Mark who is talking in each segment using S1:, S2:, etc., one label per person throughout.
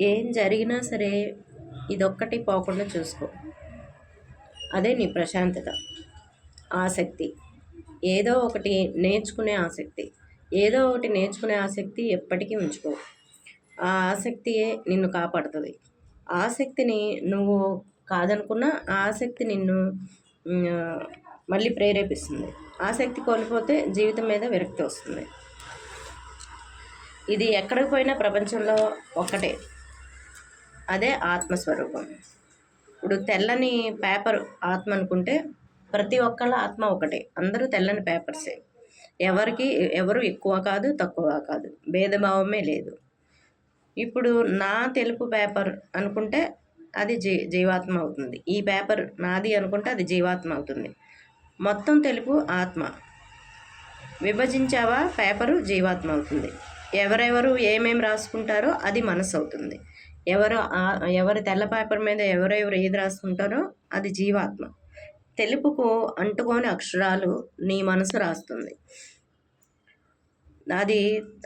S1: ఏం జరిగినా సరే ఇదొక్కటి పోకుండా చూసుకో. అదే నీ ప్రశాంతత, ఆసక్తి. ఏదో ఒకటి నేర్చుకునే ఆసక్తి. ఏదో ఒకటి నేర్చుకునే ఆసక్తి ఎప్పటికీ ఉంచుకో. ఆ ఆసక్తియే నిన్ను కాపాడుతుంది. ఆసక్తిని నువ్వు కాదనుకున్నా ఆ ఆసక్తి నిన్ను మళ్ళీ ప్రేరేపిస్తుంది. ఆసక్తి కోల్పోతే జీవితం మీద విరక్తి వస్తుంది. ఇది ఎక్కడికి పోయినా ప్రపంచంలో ఒక్కటే, అదే ఆత్మస్వరూపం. ఇప్పుడు తెల్లని పేపర్ ఆత్మ అనుకుంటే ప్రతి ఒక్కళ్ళ ఆత్మ ఒకటే. అందరూ తెల్లని పేపర్సే. ఎవరు ఎక్కువ కాదు, తక్కువ కాదు, భేదభావమే లేదు. ఇప్పుడు నా తెలుపు పేపర్ అనుకుంటే అది జీవాత్మ అవుతుంది. ఈ పేపర్ నాది అనుకుంటే అది జీవాత్మ అవుతుంది. మొత్తం తెలుపు ఆత్మ. విభజించావా పేపరు జీవాత్మ అవుతుంది. ఎవరెవరు ఏమేమి రాసుకుంటారో అది మనసు అవుతుంది. ఎవరి తెల్ల పేపర్ మీద ఎవరెవరు ఏది రాసుకుంటారో అది జీవాత్మ. తెలుపుకు అంటుకోని అక్షరాలు నీ మనసు రాస్తుంది. అది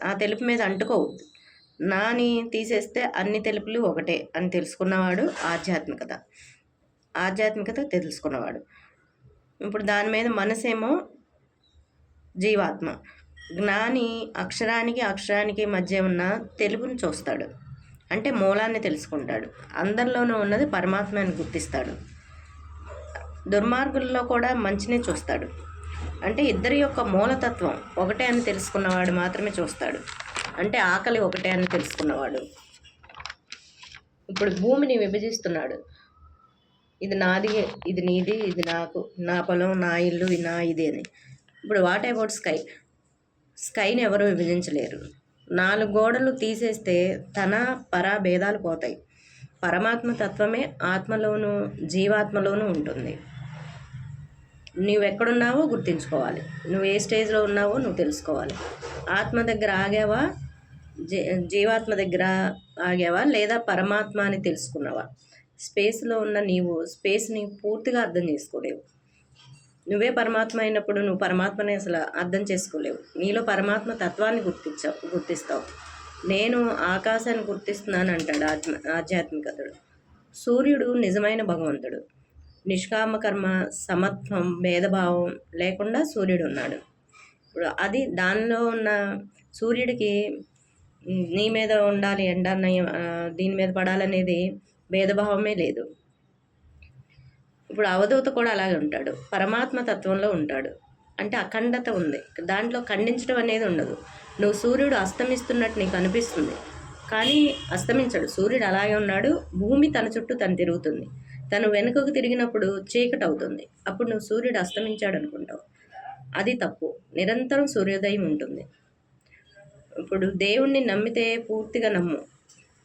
S1: ఆ తెలుపు మీద అంటుకోవు. నాని తీసేస్తే అన్ని తెలుపులు ఒకటే అని తెలుసుకున్నవాడు ఆధ్యాత్మికత తెలుసుకున్నవాడు. ఇప్పుడు దాని మీద మనసేమో జీవాత్మ. జ్ఞాని అక్షరానికి మధ్య ఉన్న తెలుపుని చూస్తాడు, అంటే మూలాన్ని తెలుసుకుంటాడు. అందరిలోనూ ఉన్నది పరమాత్మ అని గుర్తిస్తాడు. దుర్మార్గుల్లో కూడా మంచిని చూస్తాడు, అంటే ఇద్దరి యొక్క మూలతత్వం ఒకటే అని తెలుసుకున్నవాడు మాత్రమే చూస్తాడు, అంటే ఆకలి ఒకటే అని తెలుసుకున్నవాడు. ఇప్పుడు భూమిని విభజిస్తున్నాడు. ఇది నాది, ఇది నీది, ఇది నాకు, నా పొలం, నా ఇల్లు, నా ఇది అని. ఇప్పుడు వాట్ అబౌట్ స్కైని ఎవరు విభజించలేరు. 4 గోడలు తీసేస్తే తన పర భేదాలు పోతాయి. పరమాత్మ తత్వమే ఆత్మలోనూ జీవాత్మలోనూ ఉంటుంది. నువ్వెక్కడున్నావో గుర్తించుకోవాలి. నువ్వు ఏ స్టేజ్లో ఉన్నావో నువ్వు తెలుసుకోవాలి. ఆత్మ దగ్గర ఆగావా, జీవాత్మ దగ్గర ఆగావా, లేదా పరమాత్మ అని తెలుసుకున్నావా? స్పేస్లో ఉన్న నీవు స్పేస్ని పూర్తిగా అర్థం చేసుకోలేవు. నువ్వే పరమాత్మ అయినప్పుడు నువ్వు పరమాత్మని అసలు అర్థం చేసుకోలేవు. నీలో పరమాత్మ తత్వాన్ని గుర్తిస్తావు. నేను ఆకాశాన్ని గుర్తిస్తున్నాను అంటాడు ఆధ్యాత్మికతడు. సూర్యుడు నిజమైన భగవంతుడు. నిష్కామ కర్మ, సమత్వం, భేదభావం లేకుండా సూర్యుడు ఉన్నాడు. ఇప్పుడు అది దానిలో ఉన్న సూర్యుడికి నీ మీద ఉండాలి, ఎండ దీని మీద పడాలనేది భేదభావమే లేదు. ఇప్పుడు అవధూత కూడా అలాగే ఉంటాడు, పరమాత్మ తత్వంలో ఉంటాడు, అంటే అఖండత ఉంది. దాంట్లో ఖండించడం అనేది ఉండదు. నువ్వు సూర్యుడు అస్తమిస్తున్నట్టు నీకు అనిపిస్తుంది, కానీ అస్తమించడు. సూర్యుడు అలాగే ఉన్నాడు. భూమి తన చుట్టూ తను తిరుగుతుంది. తను వెనుకకు తిరిగినప్పుడు చీకటి అవుతుంది. అప్పుడు నువ్వు సూర్యుడు అస్తమించాడు అనుకుంటావు. అది తప్పు. నిరంతరం సూర్యోదయం ఉంటుంది. ఇప్పుడు దేవుణ్ణి నమ్మితే పూర్తిగా నమ్ము.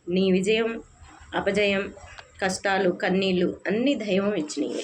S1: నీ విజయం, అపజయం, కష్టాలు, కన్నీళ్ళు అన్నీ దైవం ఇచ్చినవి.